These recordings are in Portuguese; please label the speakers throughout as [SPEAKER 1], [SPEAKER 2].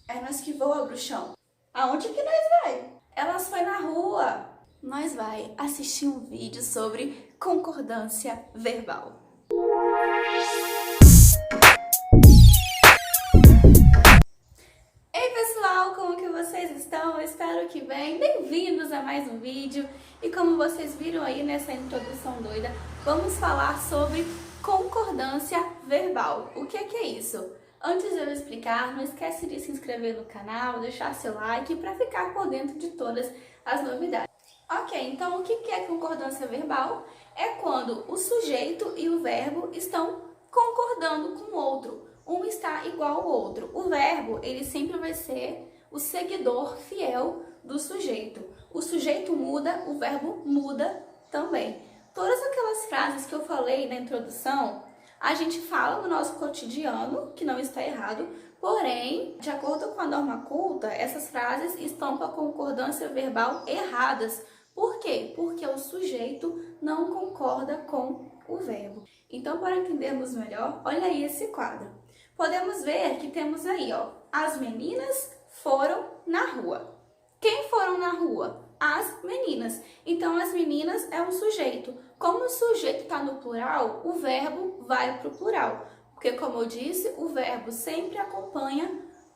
[SPEAKER 1] É nós que voa, bruxão. Aonde que nós vai? Elas foi na rua. Nós vai assistir um vídeo sobre concordância verbal. Ei pessoal, como que vocês estão? Eu espero que bem. Bem-vindos a mais um vídeo. E como vocês viram aí nessa introdução doida, vamos falar sobre concordância verbal. O que é isso? Antes de eu explicar, não esquece de se inscrever no canal, deixar seu like para ficar por dentro de todas as novidades. Ok, então o que é concordância verbal? É quando o sujeito e o verbo estão concordando com o outro. Um está igual ao outro. O verbo, ele sempre vai ser o seguidor fiel do sujeito. O sujeito muda, o verbo muda também. Todas aquelas frases que eu falei na introdução, a gente fala no nosso cotidiano, que não está errado, porém, de acordo com a norma culta, essas frases estão com a concordância verbal erradas. Por quê? Porque o sujeito não concorda com o verbo. Então, para entendermos melhor, olha aí esse quadro. Podemos ver que temos aí, ó, as meninas foram na rua. Quem foram na rua? As meninas. Então, as meninas é um sujeito. Como o sujeito está no plural, o verbo vai para o plural. Porque, como eu disse, o verbo sempre acompanha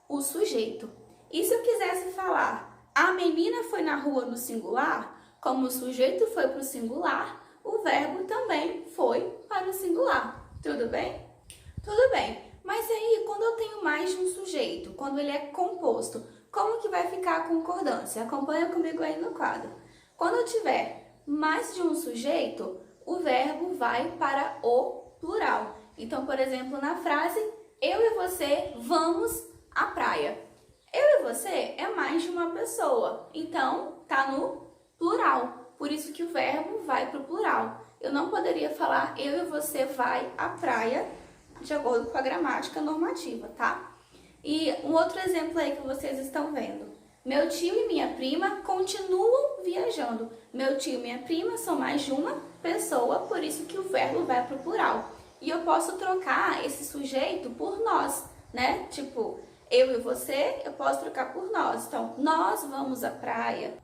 [SPEAKER 1] o sujeito. E se eu quisesse falar, a menina foi na rua no singular, como o sujeito foi para o singular, o verbo também foi para o singular. Tudo bem? Tudo bem. Mas aí, quando eu tenho mais de um sujeito, quando ele é composto, como que vai ficar a concordância? Acompanha comigo aí no quadro. Quando eu tiver mais de um sujeito, o verbo vai para o plural. Então, por exemplo, na frase, eu e você vamos à praia. Eu e você é mais de uma pessoa, então tá no plural. Por isso que o verbo vai para o plural. Eu não poderia falar eu e você vai à praia, de acordo com a gramática normativa, tá? E um outro exemplo aí que vocês estão vendo. Meu tio e minha prima continuam viajando. Meu tio e minha prima são mais de uma pessoa, por isso que o verbo vai para o plural. E eu posso trocar esse sujeito por nós, né? Tipo, eu e você, eu posso trocar por nós. Então, nós vamos à praia.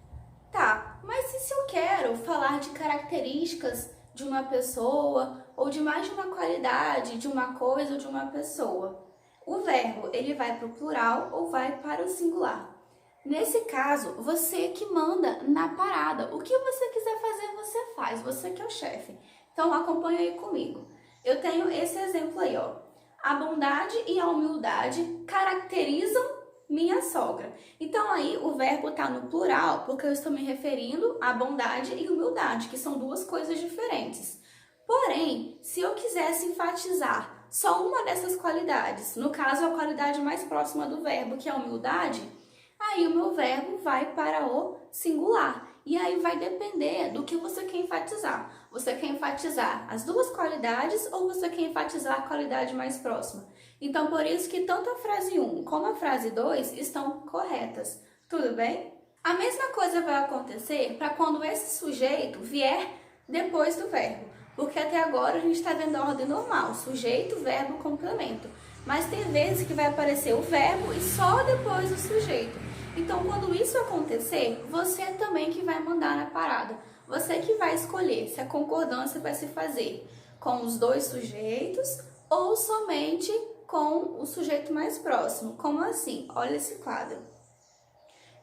[SPEAKER 1] Tá, mas e se eu quero falar de características de uma pessoa ou de mais de uma qualidade de uma coisa ou de uma pessoa? O verbo, ele vai para o plural ou vai para o singular? Nesse caso, você que manda na parada. O que você quiser fazer, você faz. Você que é o chefe. Então, acompanha aí comigo. Eu tenho esse exemplo aí, ó. A bondade e a humildade caracterizam minha sogra. Então, aí o verbo está no plural, porque eu estou me referindo à bondade e humildade, que são duas coisas diferentes. Porém, se eu quisesse enfatizar só uma dessas qualidades, no caso, a qualidade mais próxima do verbo, que é a humildade, aí o meu verbo vai para o singular. E aí vai depender do que você quer enfatizar. Você quer enfatizar as duas qualidades ou você quer enfatizar a qualidade mais próxima? Então, por isso que tanto a frase 1 como a frase 2 estão corretas. Tudo bem? A mesma coisa vai acontecer para quando esse sujeito vier depois do verbo. Porque até agora a gente está vendo a ordem normal, sujeito, verbo, complemento. Mas tem vezes que vai aparecer o verbo e só depois o sujeito. Então, quando isso acontecer, você também que vai mandar na parada. Você que vai escolher se a concordância vai se fazer com os dois sujeitos ou somente com o sujeito mais próximo. Como assim? Olha esse quadro.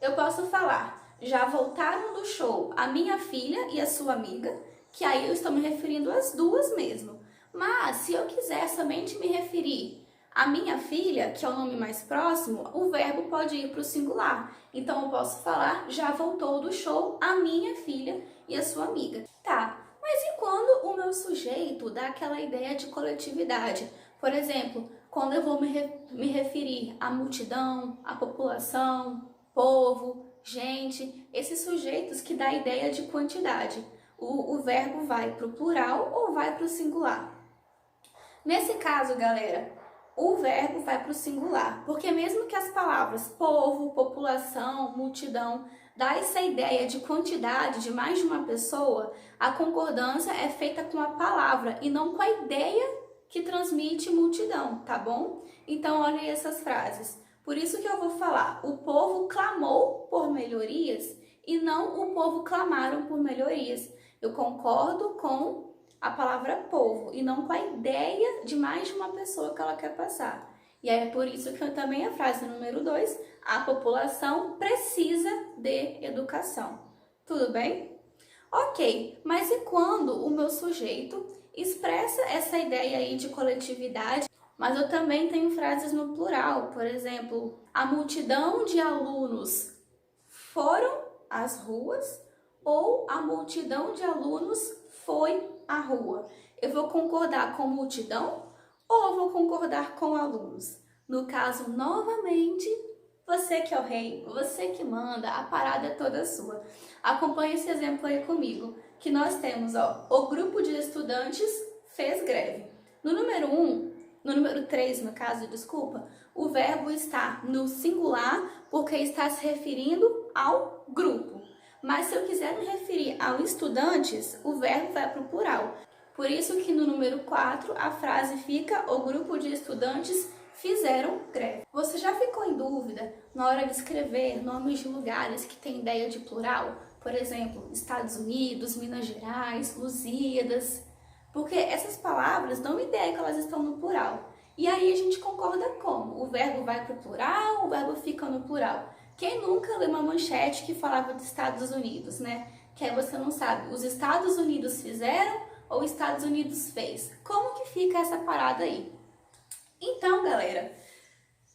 [SPEAKER 1] Eu posso falar, já voltaram do show a minha filha e a sua amiga, que aí eu estou me referindo às duas mesmo. Mas, se eu quiser somente me referir à minha filha, que é o nome mais próximo, o verbo pode ir para o singular. Então, eu posso falar, já voltou do show a minha filha e a sua amiga. Tá, mas e quando o meu sujeito dá aquela ideia de coletividade? Por exemplo, quando eu vou me referir à multidão, à população, povo, gente, esses sujeitos que dá a ideia de quantidade. O verbo vai para o plural ou vai para o singular? Nesse caso, galera, o verbo vai para o singular, porque mesmo que as palavras povo, população, multidão, dá essa ideia de quantidade de mais de uma pessoa, a concordância é feita com a palavra e não com a ideia que transmite multidão, tá bom? Então, olha aí essas frases. Por isso que eu vou falar, o povo clamou por melhorias e não o povo clamaram por melhorias. Eu concordo com a palavra povo e não com a ideia de mais de uma pessoa que ela quer passar. E é por isso que também a frase número 2, a população precisa de educação. Tudo bem? Ok, mas e quando o meu sujeito expressa essa ideia aí de coletividade, mas eu também tenho frases no plural, por exemplo, a multidão de alunos foram às ruas ou a multidão de alunos foi à rua. Eu vou concordar com multidão ou eu vou concordar com alunos? No caso, novamente, você que é o rei, você que manda, a parada é toda sua. Acompanhe esse exemplo aí comigo, que nós temos, ó, o grupo de estudantes fez greve. No número 3, no caso, desculpa, o verbo está no singular porque está se referindo ao grupo. Mas se eu quiser me referir aos estudantes, o verbo vai para o plural. Por isso que no número 4 a frase fica: o grupo de estudantes fizeram greve. Você já ficou em dúvida na hora de escrever nomes de lugares que têm ideia de plural? Por exemplo, Estados Unidos, Minas Gerais, Lusíadas. Porque essas palavras dão ideia que elas estão no plural. E aí a gente concorda como? O verbo vai para o plural, o verbo fica no plural. Quem nunca leu uma manchete que falava dos Estados Unidos, né? Que aí você não sabe, os Estados Unidos fizeram ou Estados Unidos fez? Como que fica essa parada aí? Então, galera,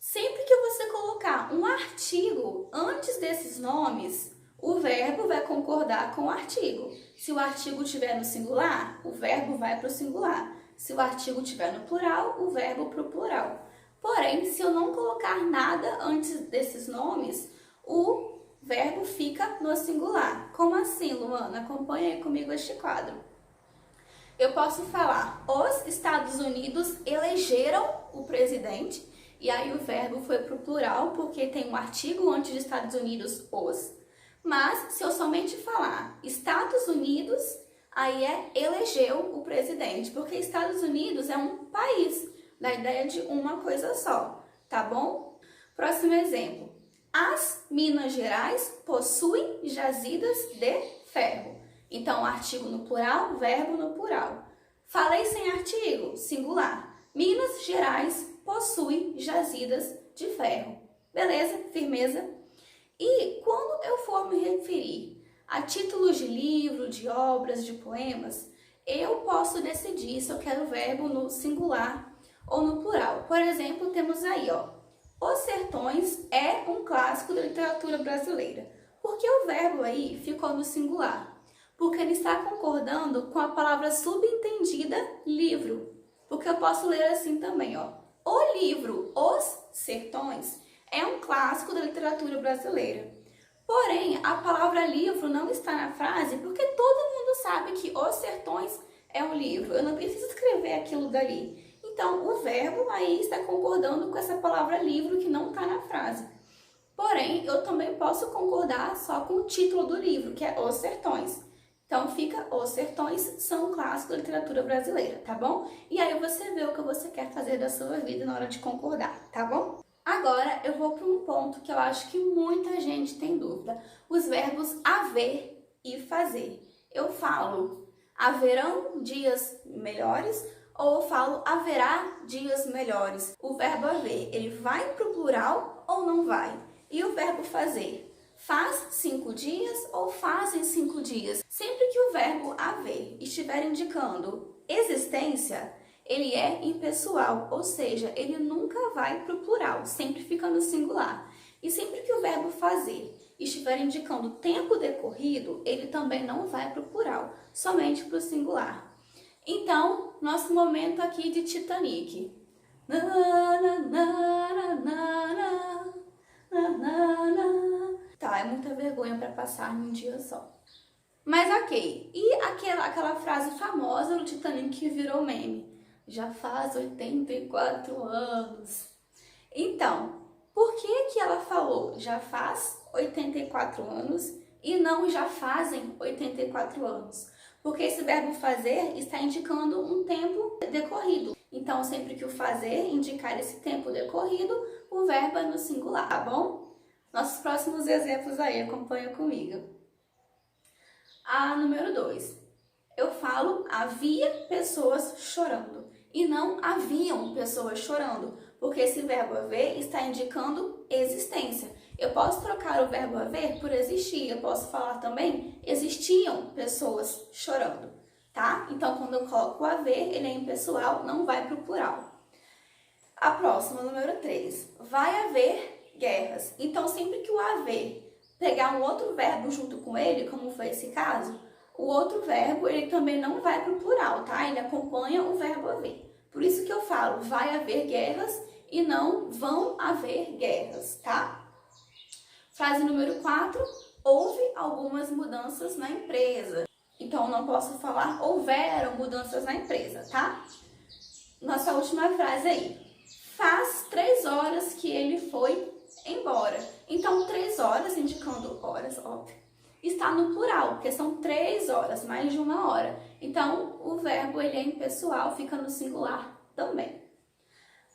[SPEAKER 1] sempre que você colocar um artigo antes desses nomes, o verbo vai concordar com o artigo. Se o artigo estiver no singular, o verbo vai para o singular. Se o artigo estiver no plural, o verbo para o plural. Porém, se eu não colocar nada antes desses nomes, o verbo fica no singular. Como assim, Luana? Acompanha aí comigo este quadro. Eu posso falar, os Estados Unidos elegeram o presidente, e aí o verbo foi para o plural, porque tem um artigo antes de Estados Unidos, os. Mas, se eu somente falar Estados Unidos, aí é elegeu o presidente, porque Estados Unidos é um país, da ideia de uma coisa só, tá bom? Próximo exemplo. As Minas Gerais possuem jazidas de ferro. Então, artigo no plural, verbo no plural. Falei sem artigo, singular. Minas Gerais possui jazidas de ferro. Beleza? Firmeza? E quando eu for me referir a títulos de livro, de obras, de poemas, eu posso decidir se eu quero o verbo no singular ou no plural. Por exemplo, temos aí, ó, Os Sertões é um clássico da literatura brasileira. Por que o verbo aí ficou no singular? Porque ele está concordando com a palavra subentendida livro. Porque eu posso ler assim também, ó. O livro Os Sertões é um clássico da literatura brasileira. Porém, a palavra livro não está na frase porque todo mundo sabe que Os Sertões é um livro. Eu não preciso escrever aquilo dali. Então, o verbo aí está concordando com essa palavra livro que não está na frase. Porém, eu também posso concordar só com o título do livro, que é Os Sertões. Então, fica Os Sertões são um clássico da literatura brasileira, tá bom? E aí você vê o que você quer fazer da sua vida na hora de concordar, tá bom? Agora, eu vou para um ponto que eu acho que muita gente tem dúvida. Os verbos haver e fazer. Eu falo, haverão dias melhores ou eu falo, haverá dias melhores. O verbo haver, ele vai para o plural ou não vai? E o verbo fazer? Faz 5 dias ou fazem 5 dias? Sempre que o verbo haver estiver indicando existência, ele é impessoal, ou seja, ele nunca vai para o plural, sempre fica no singular. E sempre que o verbo fazer estiver indicando tempo decorrido, ele também não vai para o plural, somente para o singular. Então, nosso momento aqui de Titanic. Na, na, na, na, na, na, na, na. Tá, é muita vergonha para passar num dia só. Mas ok, e aquela frase famosa do Titanic que virou meme? Já faz 84 anos. Então, por que ela falou já faz 84 anos e não já fazem 84 anos? Porque esse verbo fazer está indicando um tempo decorrido. Então, sempre que o fazer indicar esse tempo decorrido, o verbo é no singular, tá bom? Nossos próximos exemplos aí, acompanha comigo. A número 2. Eu falo havia pessoas chorando e não haviam pessoas chorando, porque esse verbo haver está indicando existência. Eu posso trocar o verbo haver por existir, eu posso falar também existiam pessoas chorando, tá? Então, quando eu coloco o haver, ele é impessoal, não vai para o plural. A próxima, número 3. Vai haver guerras. Então, sempre que o haver pegar um outro verbo junto com ele, como foi esse caso, o outro verbo, ele também não vai para o plural, tá? Ele acompanha o verbo haver. Por isso que eu falo, vai haver guerras e não vão haver guerras, tá? Frase número 4, houve algumas mudanças na empresa. Então, eu não posso falar houveram mudanças na empresa, tá? Nossa última frase aí. Faz 3 horas que ele foi embora. Então, 3 horas, indicando horas, óbvio, está no plural, porque são 3 horas, mais de 1 hora. Então, o verbo ele é impessoal, fica no singular também.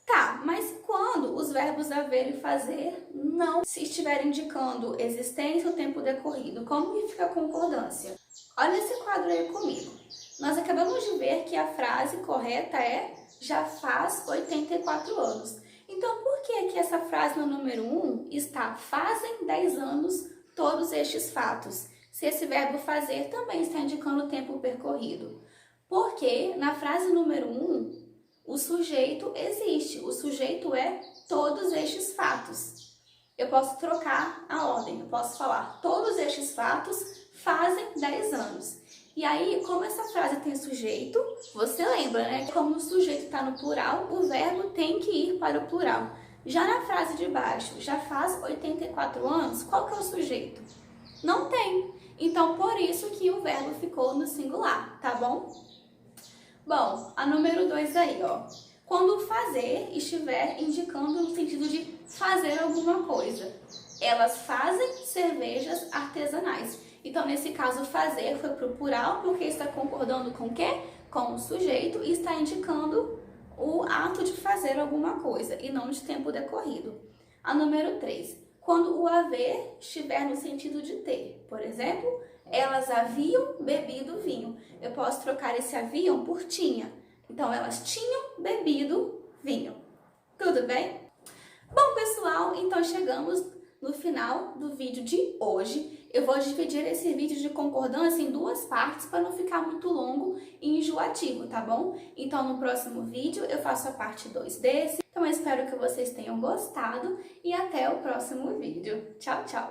[SPEAKER 1] Tá, mas quando os verbos haver e fazer não se estiverem indicando existência ou tempo decorrido, como que fica a concordância? Olha esse quadro aí comigo. Nós acabamos de ver que a frase correta é já faz 84 anos. Então, por que que essa frase no número 1 está fazem 10 anos todos estes fatos? Se esse verbo fazer também está indicando o tempo percorrido. Porque na frase número 1, o sujeito existe. O sujeito é todos estes fatos. Eu posso trocar a ordem. Eu posso falar todos estes fatos fazem 10 anos. E aí, como essa frase tem sujeito, você lembra, né? Como o sujeito está no plural, o verbo tem que ir para o plural. Já na frase de baixo, já faz 84 anos, qual que é o sujeito? Não tem. Então, por isso que o verbo ficou no singular, tá bom? Bom, a número 2 aí, ó. Quando o fazer estiver indicando no sentido de fazer alguma coisa. Elas fazem cervejas artesanais. Então, nesse caso, fazer foi para o plural, porque está concordando com o quê? Com o sujeito e está indicando o ato de fazer alguma coisa e não de tempo decorrido. A número 3. Quando o haver estiver no sentido de ter. Por exemplo, elas haviam bebido vinho. Eu posso trocar esse haviam por tinha. Então, elas tinham bebido vinho. Tudo bem? Bom, pessoal, então chegamos no final do vídeo de hoje. Eu vou dividir esse vídeo de concordância em 2 partes para não ficar muito longo e enjoativo, tá bom? Então, no próximo vídeo eu faço a parte 2 desse. Então, eu espero que vocês tenham gostado e até o próximo vídeo. Tchau, tchau!